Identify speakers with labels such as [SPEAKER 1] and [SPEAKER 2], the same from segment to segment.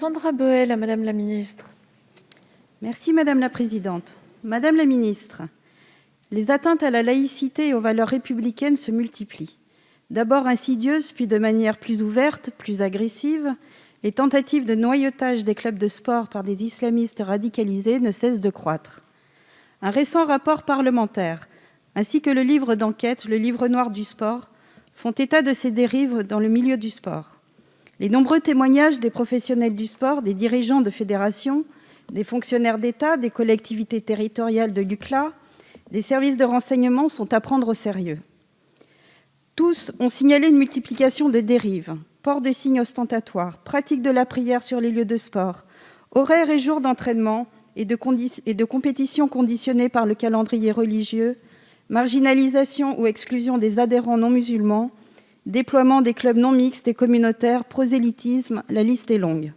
[SPEAKER 1] Sandra Boel à Madame la Ministre.
[SPEAKER 2] Merci Madame la Présidente. Madame la Ministre, les atteintes à la laïcité et aux valeurs républicaines se multiplient. D'abord insidieuses, puis de manière plus ouverte, plus agressive, les tentatives de noyautage des clubs de sport par des islamistes radicalisés ne cessent de croître. Un récent rapport parlementaire, ainsi que le livre d'enquête, le livre noir du sport, font état de ces dérives dans le milieu du sport. Les nombreux témoignages des professionnels du sport, des dirigeants de fédérations, des fonctionnaires d'État, des collectivités territoriales de l'UCLA, des services de renseignement sont à prendre au sérieux. Tous ont signalé une multiplication de dérives, port de signes ostentatoires, pratique de la prière sur les lieux de sport, horaires et jours d'entraînement et de compétitions conditionnées par le calendrier religieux, marginalisation ou exclusion des adhérents non musulmans, déploiement des clubs non mixtes et communautaires, prosélytisme, la liste est longue.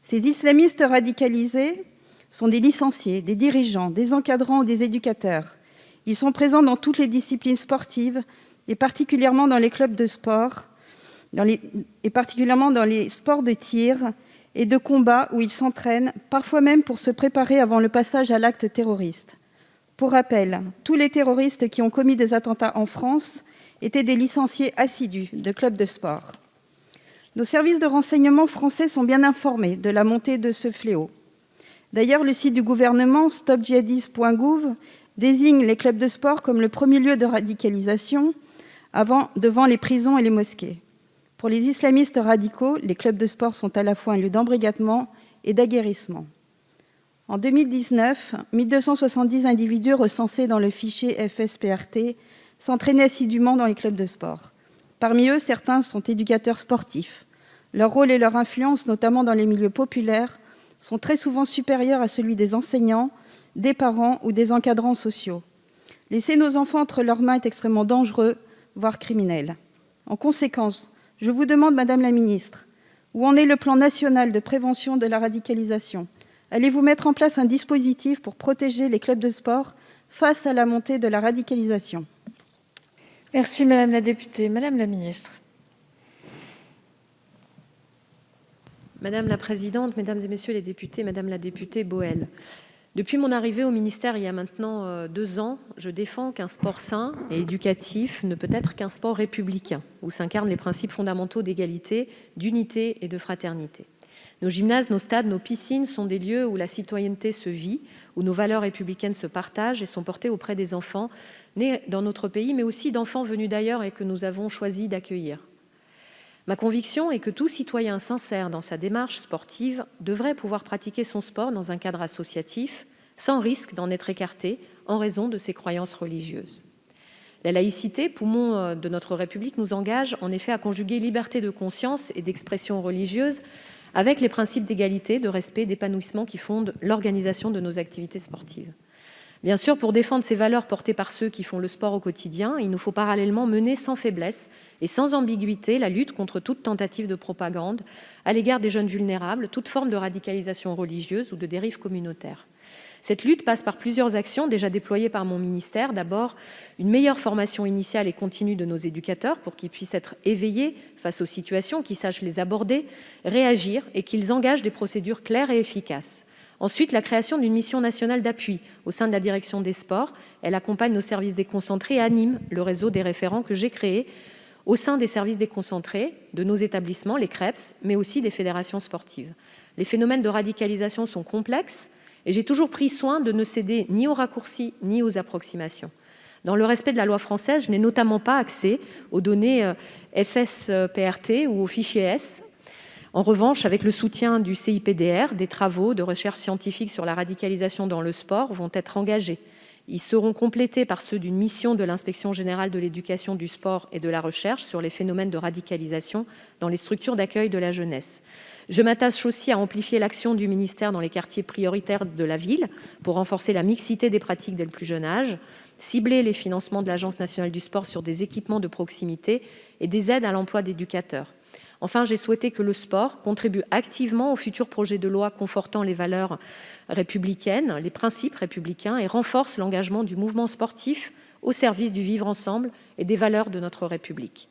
[SPEAKER 2] Ces islamistes radicalisés sont des licenciés, des dirigeants, des encadrants ou des éducateurs. Ils sont présents dans toutes les disciplines sportives et particulièrement dans les clubs de sport, et particulièrement dans les sports de tir et de combat où ils s'entraînent, parfois même pour se préparer avant le passage à l'acte terroriste. Pour rappel, tous les terroristes qui ont commis des attentats en France étaient des licenciés assidus de clubs de sport. Nos services de renseignement français sont bien informés de la montée de ce fléau. D'ailleurs, le site du gouvernement, stopdjihadisme.gouv, désigne les clubs de sport comme le premier lieu de radicalisation devant les prisons et les mosquées. Pour les islamistes radicaux, les clubs de sport sont à la fois un lieu d'embrigadement et d'aguerrissement. En 2019, 1270 individus recensés dans le fichier FSPRT s'entraînaient assidûment dans les clubs de sport. Parmi eux, certains sont éducateurs sportifs. Leur rôle et leur influence, notamment dans les milieux populaires, sont très souvent supérieurs à celui des enseignants, des parents ou des encadrants sociaux. Laisser nos enfants entre leurs mains est extrêmement dangereux, voire criminel. En conséquence, je vous demande, Madame la Ministre, où en est le plan national de prévention de la radicalisation ? Allez-vous mettre en place un dispositif pour protéger les clubs de sport face à la montée de la radicalisation ?
[SPEAKER 1] Merci Madame la députée. Madame la Ministre.
[SPEAKER 3] Madame la Présidente, Mesdames et Messieurs les députés, Madame la députée Boel, depuis mon arrivée au ministère il y a maintenant 2 ans, je défends qu'un sport sain et éducatif ne peut être qu'un sport républicain, où s'incarnent les principes fondamentaux d'égalité, d'unité et de fraternité. Nos gymnases, nos stades, nos piscines sont des lieux où la citoyenneté se vit, où nos valeurs républicaines se partagent et sont portées auprès des enfants nés dans notre pays, mais aussi d'enfants venus d'ailleurs et que nous avons choisi d'accueillir. Ma conviction est que tout citoyen sincère dans sa démarche sportive devrait pouvoir pratiquer son sport dans un cadre associatif, sans risque d'en être écarté en raison de ses croyances religieuses. La laïcité, poumon de notre République, nous engage en effet à conjuguer liberté de conscience et d'expression religieuse avec les principes d'égalité, de respect, d'épanouissement qui fondent l'organisation de nos activités sportives. Bien sûr, pour défendre ces valeurs portées par ceux qui font le sport au quotidien, il nous faut parallèlement mener sans faiblesse et sans ambiguïté la lutte contre toute tentative de propagande à l'égard des jeunes vulnérables, toute forme de radicalisation religieuse ou de dérive communautaire. Cette lutte passe par plusieurs actions déjà déployées par mon ministère. D'abord, une meilleure formation initiale et continue de nos éducateurs pour qu'ils puissent être éveillés face aux situations, qu'ils sachent les aborder, réagir et qu'ils engagent des procédures claires et efficaces. Ensuite, la création d'une mission nationale d'appui au sein de la direction des sports. Elle accompagne nos services déconcentrés et anime le réseau des référents que j'ai créé au sein des services déconcentrés de nos établissements, les CREPS, mais aussi des fédérations sportives. Les phénomènes de radicalisation sont complexes et j'ai toujours pris soin de ne céder ni aux raccourcis ni aux approximations. Dans le respect de la loi française, je n'ai notamment pas accès aux données FSPRT ou aux fichiers S. En revanche, avec le soutien du CIPDR, des travaux de recherche scientifique sur la radicalisation dans le sport vont être engagés. Ils seront complétés par ceux d'une mission de l'Inspection générale de l'éducation, du sport et de la recherche sur les phénomènes de radicalisation dans les structures d'accueil de la jeunesse. Je m'attache aussi à amplifier l'action du ministère dans les quartiers prioritaires de la ville pour renforcer la mixité des pratiques dès le plus jeune âge, cibler les financements de l'Agence nationale du sport sur des équipements de proximité et des aides à l'emploi d'éducateurs. Enfin, j'ai souhaité que le sport contribue activement au futur projet de loi confortant les valeurs républicaines, les principes républicains et renforce l'engagement du mouvement sportif au service du vivre ensemble et des valeurs de notre République.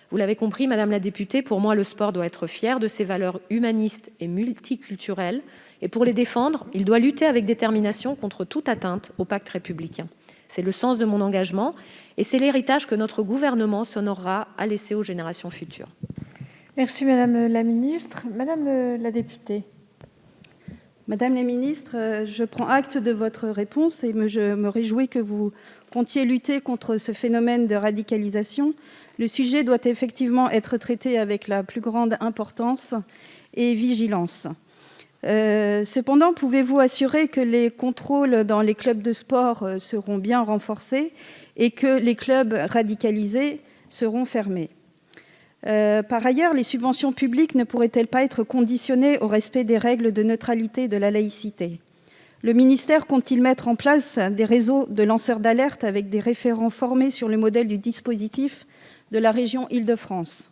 [SPEAKER 3] Vous l'avez compris, Madame la députée, pour moi, le sport doit être fier de ses valeurs humanistes et multiculturelles. Et pour les défendre, il doit lutter avec détermination contre toute atteinte au pacte républicain. C'est le sens de mon engagement et c'est l'héritage que notre gouvernement s'honorera à laisser aux générations futures.
[SPEAKER 1] Merci Madame la Ministre. Madame la députée.
[SPEAKER 2] Madame la ministre, je prends acte de votre réponse et je me réjouis que vous comptiez lutter contre ce phénomène de radicalisation. Le sujet doit effectivement être traité avec la plus grande importance et vigilance. Cependant, pouvez-vous assurer que les contrôles dans les clubs de sport seront bien renforcés et que les clubs radicalisés seront fermés ? Par ailleurs, les subventions publiques ne pourraient-elles pas être conditionnées au respect des règles de neutralité et de la laïcité ? Le ministère compte-t-il mettre en place des réseaux de lanceurs d'alerte avec des référents formés sur le modèle du dispositif de la région Île-de-France ?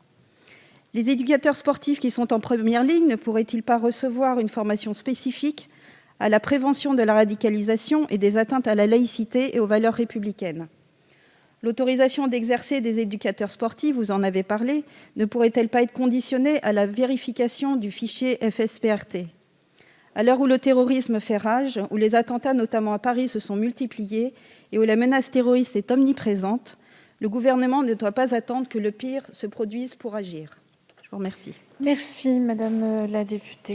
[SPEAKER 2] Les éducateurs sportifs qui sont en première ligne ne pourraient-ils pas recevoir une formation spécifique à la prévention de la radicalisation et des atteintes à la laïcité et aux valeurs républicaines ? L'autorisation d'exercer des éducateurs sportifs, vous en avez parlé, ne pourrait-elle pas être conditionnée à la vérification du fichier FSPRT ? À l'heure où le terrorisme fait rage, où les attentats, notamment à Paris, se sont multipliés et où la menace terroriste est omniprésente, le gouvernement ne doit pas attendre que le pire se produise pour agir. Je vous remercie.
[SPEAKER 1] Merci Madame la députée.